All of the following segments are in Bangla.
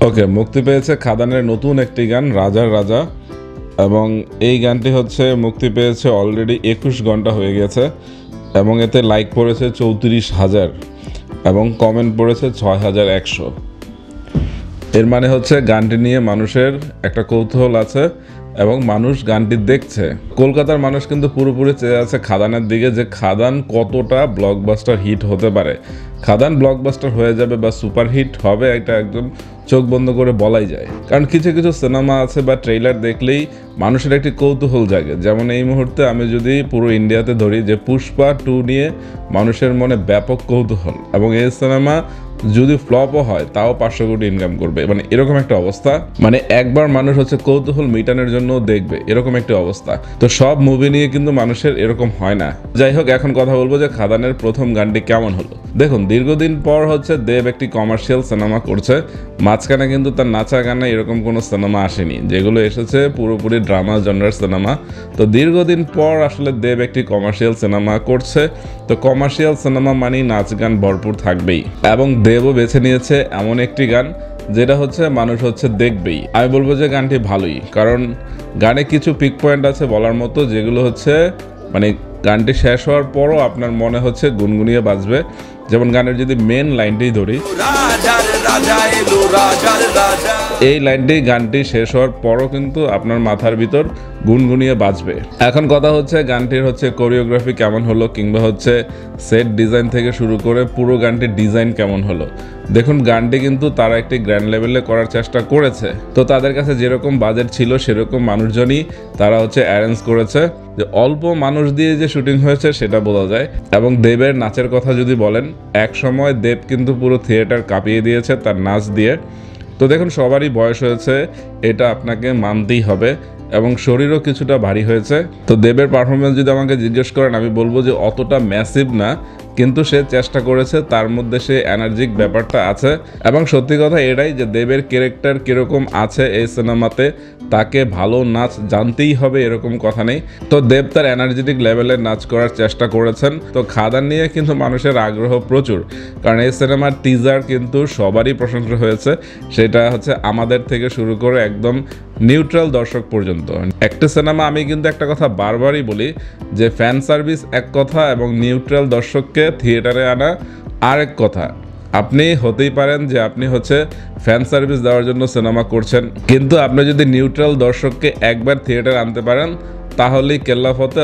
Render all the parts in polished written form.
ওকে, মুক্তি পেয়েছে খাদানের নতুন একটি গান রাজার রাজা, এবং এই গানটি হচ্ছে মুক্তি পেয়েছে অলরেডি 21 ঘন্টা হয়ে গেছে, এবং এতে লাইক পড়েছে 34,000 এবং কমেন্ট পড়েছে 6,100। এর মানে হচ্ছে গানটি নিয়ে মানুষের একটা কৌতূহল আছে এবং মানুষ গানটি দেখছে। কলকাতার মানুষ কিন্তু পুরোপুরি চেয়ে আছে খাদানের দিকে, যে খাদান কতটা ব্লকবাস্টার হিট হতে পারে। খাদান ব্লকবাস্টার হয়ে যাবে বা সুপার হিট হবে, এটা একদম চোখ বন্ধ করে বলাই যায়। কারণ কিছু কিছু সিনেমা আছে বা ট্রেইলার দেখলেই মানুষের একটি কৌতূহল জাগে। যেমন এই মুহূর্তে আমি যদি পুরো ইন্ডিয়াতে ধরি, যে পুষ্পা 2 নিয়ে মানুষের মনে ব্যাপক কৌতূহল, এবং এই সিনেমা যদি ফ্লপও হয় তাও 500 কোটি ইনকাম করবে, মানে এরকম একটা অবস্থা। মানে একবার মানুষ হচ্ছে কৌতূহল মিটানোর জন্য দেখবে, এরকম একটা অবস্থা। তো সব মুভি নিয়ে কিন্তু মানুষের এরকম হয় না। যাই হোক, এখন কথা বলবো যে খাদানের প্রথম গানটি কেমন হলো। দেখুন, দীর্ঘদিন পর হচ্ছে দেব একটি কমার্শিয়াল সিনেমা করছে। মাঝখানে কিন্তু তার নাচা গানে এরকম কোনো সিনেমা আসেনি, যেগুলো এসেছে পুরোপুরি ড্রামা জনরার সিনেমা। তো দীর্ঘদিন পর আসলে দেব একটি কমার্শিয়াল সিনেমা করছে। তো কমার্শিয়াল সিনেমা মানেই নাচ গান ভরপুর থাকবেই, এবং দেবও বেছে নিয়েছে এমন একটি গান যেটা হচ্ছে মানুষ হচ্ছে দেখবেই। আমি বলবো যে গানটি ভালোই, কারণ গানে কিছু পিক পয়েন্ট আছে বলার মতো, যেগুলো হচ্ছে মানে গানটি শেষ হওয়ার পরও আপনার মনে হচ্ছে গুনগুনিয়ে বাজবে। যেমন গানের যদি মেন লাইনটি ধরি, এই লাইনটি গানটি শেষ হওয়ার পরও কিন্তু আপনার মাথার ভিতর গুনগুনিয়ে বাজবে। এখন কথা হচ্ছে গানটির হচ্ছে কোরিওগ্রাফি কেমন হলো, কিংবা হচ্ছে সেট ডিজাইন থেকে শুরু করে পুরো গানটির ডিজাইন কেমন হলো। দেখুন, গানটি কিন্তু তারা একটি গ্র্যান্ড লেভেলে করার চেষ্টা করেছে। তো তাদের কাছে যেরকম বাজেট ছিল সেরকম মানুষজনই তারা হচ্ছে অ্যারেঞ্জ করেছে। যে অল্প মানুষ দিয়ে যে শুটিং হয়েছে সেটা বোঝা যায়। এবং দেবের নাচের কথা যদি বলেন, এক সময় দেব কিন্তু পুরো থিয়েটার কাঁপিয়ে দিয়েছে তার নাচ দিয়ে। তো দেখুন, সবারই বয়স হয়েছে, এটা আপনাকে মানতেই হবে, এবং শরীরও কিছুটা ভারী হয়েছে। তো দেবের পারফরমেন্স যদি আমাকে জিজ্ঞেস করেন, আমি বলবো যে অতটা ম্যাসিভ না, কিন্তু সে চেষ্টা করেছে, তার মধ্যে সে এনার্জিক ব্যাপারটা আছে। এবং সত্যি কথা এটাই যে দেবের ক্যারেক্টার কীরকম আছে এই সিনেমাতে, তাকে ভালো নাচ জানতেই হবে এরকম কথা নেই। তো দেব তার এনার্জেটিক লেভেলের নাচ করার চেষ্টা করেছেন। তো খাদান নিয়ে কিন্তু মানুষের আগ্রহ প্রচুর, কারণ এই সিনেমার টিজার কিন্তু সবারই প্রশংসা হয়েছে। সেটা হচ্ছে আমাদের থেকে শুরু করে একদম নিউট্রাল দর্শক পর্যন্ত। একটা সিনেমা, আমি কিন্তু একটা কথা বারবারই বলি, যে ফ্যান সার্ভিস এক কথা এবং নিউট্রাল দর্শককে থিয়েটারে আনা আরেক কথা। আপনি হতেই পারেন যে আপনি হচ্ছে ফ্যান সার্ভিস দেওয়ার জন্য সিনেমা করছেন, কিন্তু আপনি যদি নিউট্রাল দর্শককে একবার থিয়েটারে আনতে পারেন, তাহলেই কেল্লা ফতে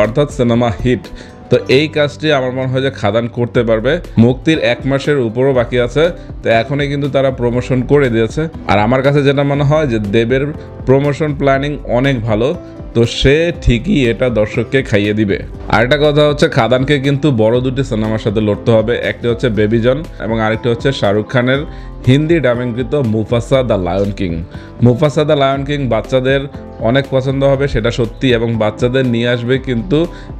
অর্থাৎ সিনেমা হিট। তো এই কাজটি আমার মনে হয় যে খাদান করতে পারবে। মুক্তির 1 মাসের উপরও বাকি আছে, তো এখনই কিন্তু তারা প্রমোশন করে দিয়েছে। আর আমার কাছে যেটা মনে হয় যে দেবের প্রমোশন প্ল্যানিং অনেক ভালো, তো সে ঠিকই এটা দর্শককে খাইয়ে দিবে। আরেকটা কথা হচ্ছে, খাদানকে কিন্তু বড় 2টি সিনেমার সাথে লড়তে হবে। একটি হচ্ছে বেবি জন, এবং আরেকটি হচ্ছে শাহরুখ খানের হিন্দি ডাবিংকৃত Mufasa the lion king. Mufasa the lion king বাচ্চাদের অনেক পছন্দ হবে, সেটা সত্যি, এবং বাচ্চাদের নিয়ে আসবে কিন্তু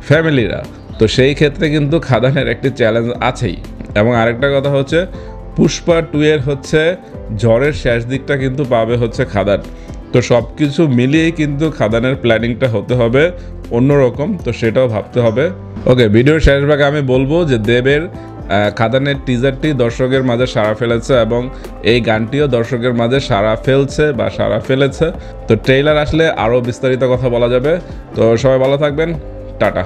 ফ্যামিলিরা। তো সেই ক্ষেত্রে কিন্তু খাদানের একটি চ্যালেঞ্জ আছেই। এবং আরেকটা কথা হচ্ছে, পুষ্পা 2 এর হচ্ছে ঝড়ের শেষ দিকটা কিন্তু পাবে হচ্ছে খাদান। তো সব কিছু মিলিয়েই কিন্তু খাদানের প্ল্যানিংটা হতে হবে অন্যরকম, তো সেটাও ভাবতে হবে। ওকে, ভিডিওর শেষ ভাগে আমি বলবো যে দেবের খাদানের টিজারটি দর্শকের মাঝে সাড়া ফেলেছে, এবং এই গানটিও দর্শকের মাঝে সাড়া ফেলছে বা সাড়া ফেলেছে। তো ট্রেইলার আসলে আরও বিস্তারিত কথা বলা যাবে। তো সবাই ভালো থাকবেন, টাটা।